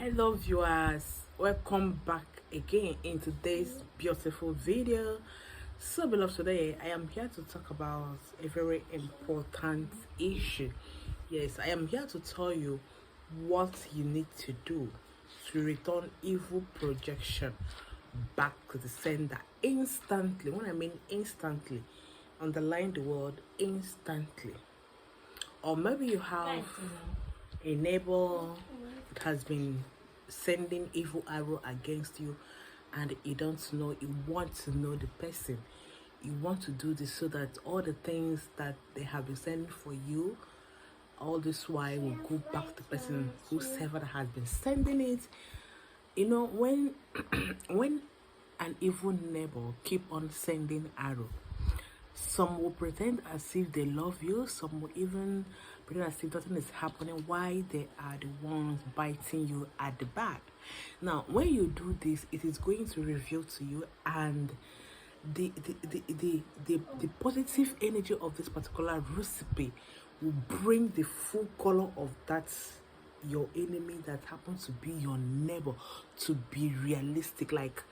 Hello viewers, welcome back again in today's beautiful video. So beloved, today I am here to talk about a very important issue. Yes, I am here to tell you what you need to do to return evil projection back to the sender instantly. When I mean instantly, underline the word instantly. Or maybe you have a neighbor that has been sending evil arrow against you and you don't know, you want to know the person, you want to do this so that all the things that they have been sending for you, all this while will go back to the person whosoever that has been sending it. You know, when when an evil neighbor keep on sending arrow, some will pretend as if they love you, some will even pretend as if nothing is happening, why they are the ones biting you at the back. Now when you do this, it is going to reveal to you, and the positive energy of this particular recipe will bring the full color of that your enemy that happens to be your neighbor to be realistic. Like,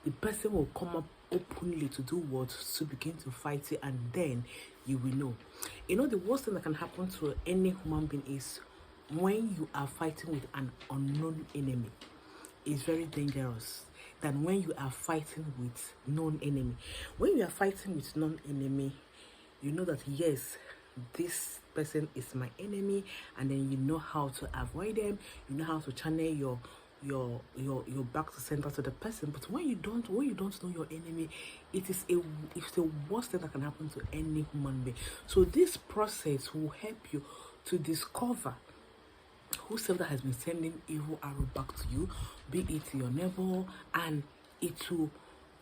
the person will come up openly to do what? To begin to fight you, and then you will know. You know, the worst thing that can happen to any human being is when you are fighting with an unknown enemy. It's very dangerous than when you are fighting with known enemy. When you are fighting with known enemy, you know that yes, this person is my enemy, and then you know how to avoid them, you know how to channel your back to center to the person. But when you don't know your enemy, it's the worst thing that can happen to any human being. So this process will help you to discover whosoever has been sending evil arrow back to you, be it your neighbor, and it will,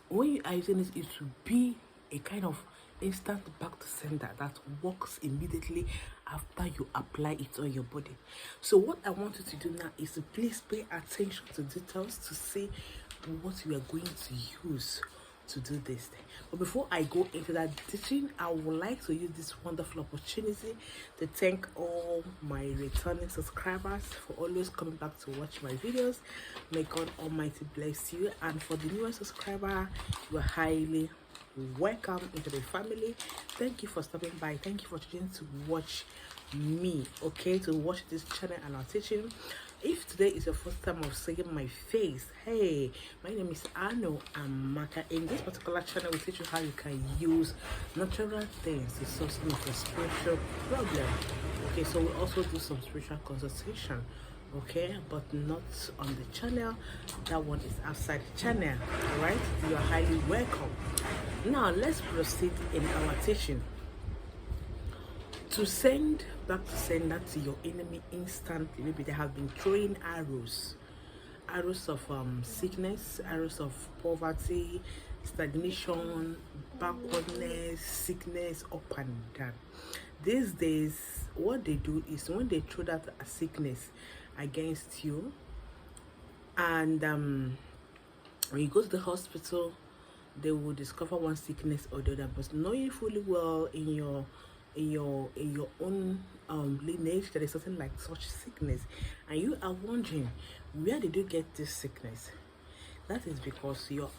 when you are using this, it will be a kind of instant back to sender that works immediately after you apply it on your body. So what I want you to do now is to please pay attention to details to see what you are going to use to do this thing. But before I go into that teaching, I would like to use this wonderful opportunity to thank all my returning subscribers for always coming back to watch my videos. May God Almighty bless you, and for the newest subscriber, you are highly welcome into the family. Thank you for stopping by. Thank you for choosing to watch me, okay, to watch this channel and our teaching. If today is your first time of seeing my face, hey, my name is Ano Amaka. In this particular channel, we teach you how you can use natural things to solve some of your spiritual problem. Okay, so we also do some spiritual consultation, okay, but not on the channel. That one is outside the channel. All right, you are highly welcome. Now let's proceed in our teaching. To send back to sender to your enemy instantly, maybe they have been throwing arrows of sickness, arrows of poverty, stagnation, backwardness, sickness, up and down. These days, what they do is when they throw that sickness against you, and when you go to the hospital, they will discover one sickness or the other, but knowing fully well in your own lineage there is something like such sickness, and you are wondering, where did you get this sickness? That is because your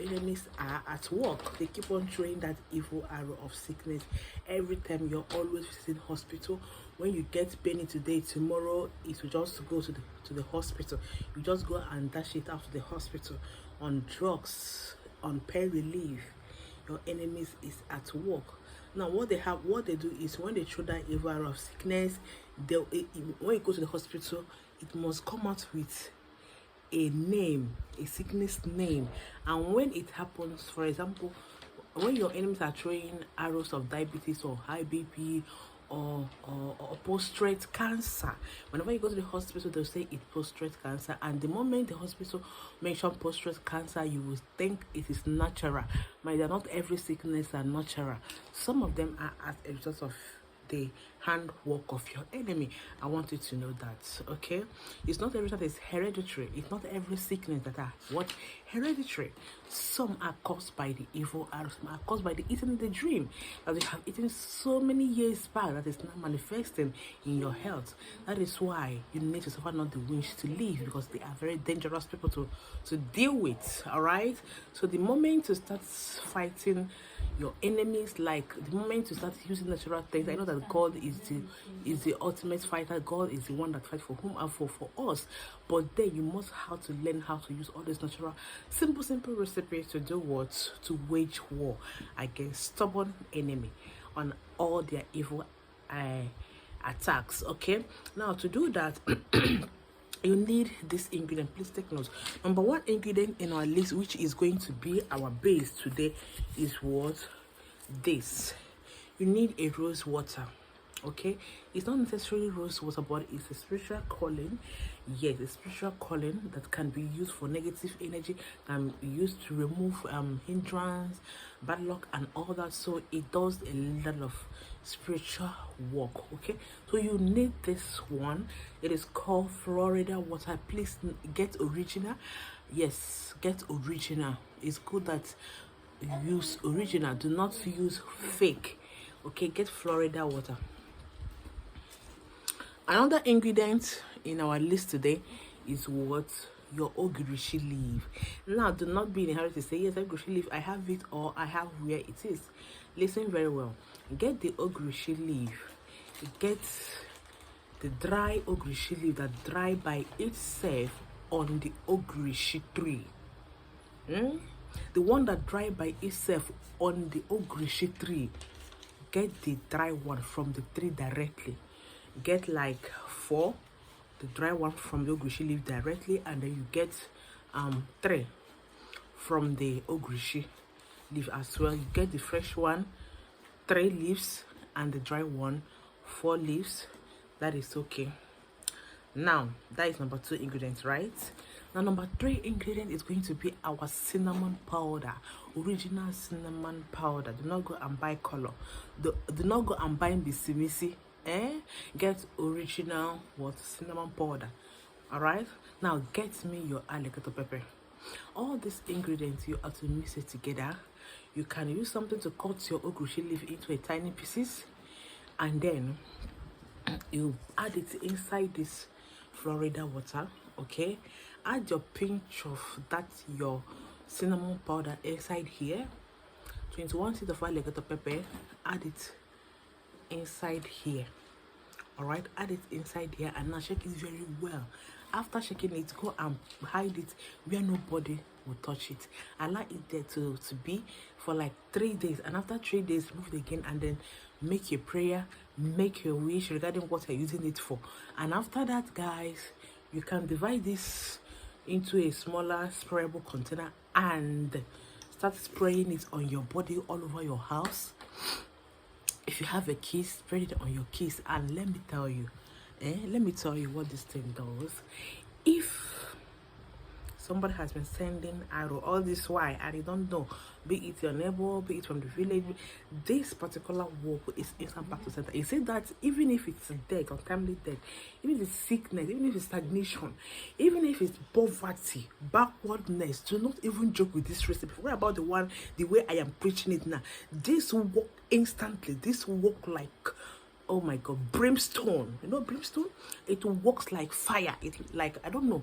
enemies are at work. They keep on throwing that evil arrow of sickness every time you're always visiting hospital. When you get pain today, tomorrow it will just go to the hospital. You just go and dash it out to the hospital on drugs, on pain relief. Your enemies is at work. Now what they do is when they throw that evil arrow of sickness, when you go to the hospital, it must come out with a name, a sickness name. And when it happens, for example, when your enemies are throwing arrows of diabetes or high BP or prostate cancer, whenever you go to the hospital, they'll say it's prostate cancer, and the moment the hospital mention prostate cancer, you will think it is natural. But not every sickness are natural. Some of them are as a result of the handwork of your enemy. I want you to know that, okay? It's not everything that is hereditary. It's not every sickness that are what hereditary. Some are caused by the evil, and some are caused by the eating in the dream that you have eaten so many years back that is now manifesting in your health. That is why you need to suffer not the wish to live, because they are very dangerous people to deal with. All right. So the moment you start fighting your enemies, like the moment you start using natural things, I know that God is the ultimate fighter. God is the one that fights for whom and for us. But then you must have to learn how to use all these natural, simple recipes to do what? To wage war against stubborn enemy on all their evil attacks. Okay. Now to do that. You need this ingredient. Please take notes. Number one ingredient in our list, which is going to be our base today, is what? This. You need a rose water. Okay, it's not necessarily rose water, but it's a spiritual calling. Yes, a spiritual calling that can be used for negative energy, can be used to remove hindrance, bad luck, and all that. So it does a lot of spiritual work. Okay, so you need this one. It is called Florida water. Please get original. Yes, get original. It's good that you use original. Do not use fake. Okay, get Florida water. Another ingredient in our list today is what? Your ogirishi leaf. Now, do not be in a hurry to say, yes, ogirishi leaf, I have it, or I have where it is. Listen very well. Get the ogirishi leaf. Get the dry ogirishi leaf that dry by itself on the ogirishi tree. The one that dry by itself on the ogirishi tree. Get the dry one from the tree directly. Get like 4, the dry one from the ogirishi leaf directly, and then you get 3 from the ogirishi leaf as well. You get the fresh one, 3 leaves, and the dry one, 4 leaves. That is okay. Now that is number 2 ingredient, right? Now number 3 ingredient is going to be our cinnamon powder, original cinnamon powder. Do not go and buy color. Do not go and buy bisimisi. Get original what? Cinnamon powder. All right. Now get me your alligator pepper. All these ingredients, you have to mix it together. You can use something to cut your ogirishi leaf into a tiny pieces, and then you add it inside this Florida water. Okay, add your pinch of that your cinnamon powder inside here. 21 seeds of alligator pepper. Add it inside here. All right, add it inside here, and now shake it very well. After shaking it, go and hide it where nobody will touch it. Allow it there to be for like 3 days, and after 3 days, remove it again, and then make your prayer, make your wish regarding what you're using it for. And after that, guys, you can divide this into a smaller sprayable container and start spraying it on your body, all over your house. If you have a kiss, spread it on your kiss. And let me tell you what this thing does. If somebody has been sending arrow all this while and you don't know, be it your neighbor, be it from the village, this particular work is instant back to center. He said that even if it's death, untimely death, even if it's sickness, even if it's stagnation, even if it's poverty, backwardness, do not even joke with this recipe. What about the way I am preaching it now? This work instantly. This work like, oh my God, brimstone. You know brimstone? It works like fire. It like, I don't know.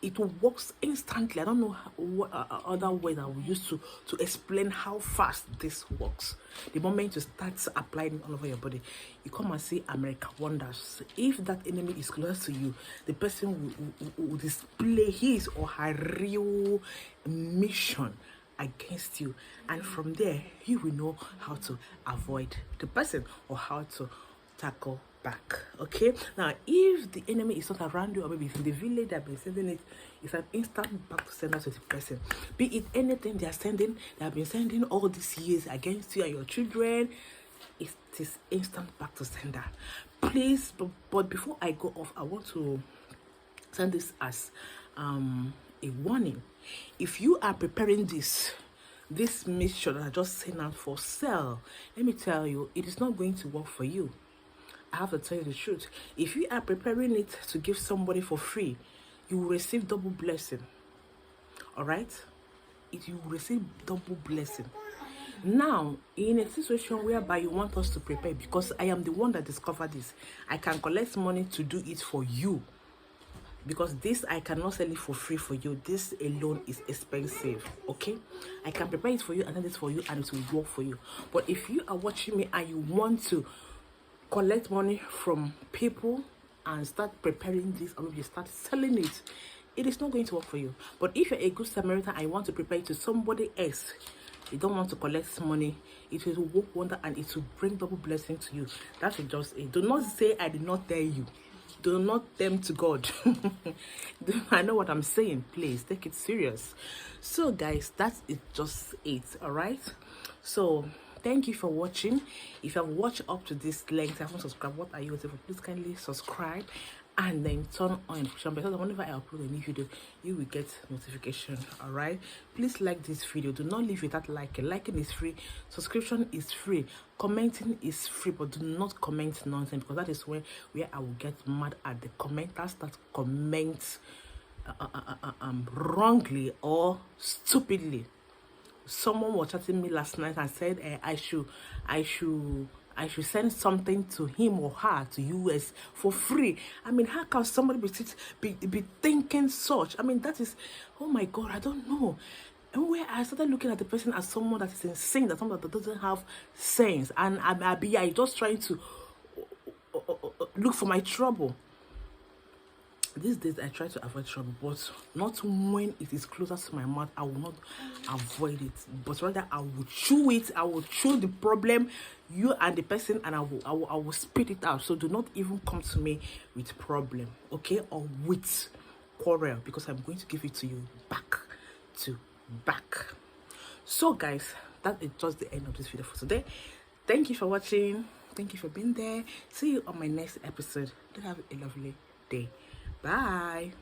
It works instantly. I don't know what other way that we use to explain how fast this works. The moment you start applying it all over your body, you come and see America wonders. If that enemy is close to you, the person will display his or her real mission against you, and from there you will know how to avoid the person or how to tackle back. Okay, now if the enemy is not around you, or maybe it's in the village that have been sending it, it's an instant back to sender to the person. Be it anything they have been sending all these years against you and your children, it is instant back to sender. Please, but before I go off, I want to send this as a warning. If you are preparing this mixture that I just sent out for sale, let me tell you, it is not going to work for you. I have to tell you the truth. If you are preparing it to give somebody for free, you will receive double blessing. All right? You will receive double blessing. Now, in a situation whereby you want us to prepare, because I am the one that discovered this, I can collect money to do it for you. Because this, I cannot sell it for free for you. This alone is expensive, okay? I can prepare it for you and sell it for you, and it will work for you. But if you are watching me and you want to collect money from people and start preparing this, or maybe start selling it, it is not going to work for you. But if you're a good Samaritan and you want to prepare it to somebody else, you don't want to collect money, it will work wonder and it will bring double blessing to you. That is just it. Do not say I did not tell you. Do not tempt God. I know what I'm saying. Please take it serious. So guys, that is just it. All right. So thank you for watching. If you have watched up to this length, I haven't subscribed, what are you waiting for? Please kindly subscribe and then turn on notification bell, because whenever I upload a new video, you will get notification. All right, please like this video. Do not leave without liking. Liking is free, subscription is free, commenting is free, but do not comment nonsense, because that is where I will get mad at the commenters that comment wrongly or stupidly. Someone was chatting me last night and said I should send something to him or her to US for free. I mean, how can somebody be thinking such? I mean, that is, oh my God, I don't know. And where I started looking at the person as someone that is insane, that someone that doesn't have sense, and I just trying to look for my trouble. These days I try to avoid trouble, but not when it is closer to my mouth. I will not avoid it, but rather I will chew it. I will chew the problem, you and the person, and I will spit it out. So do not even come to me with problem, okay, or with quarrel, because I'm going to give it to you back to back. So guys, that is just the end of this video for today. Thank you for watching. Thank you for being there. See you on my next episode. Do have a lovely day. Bye.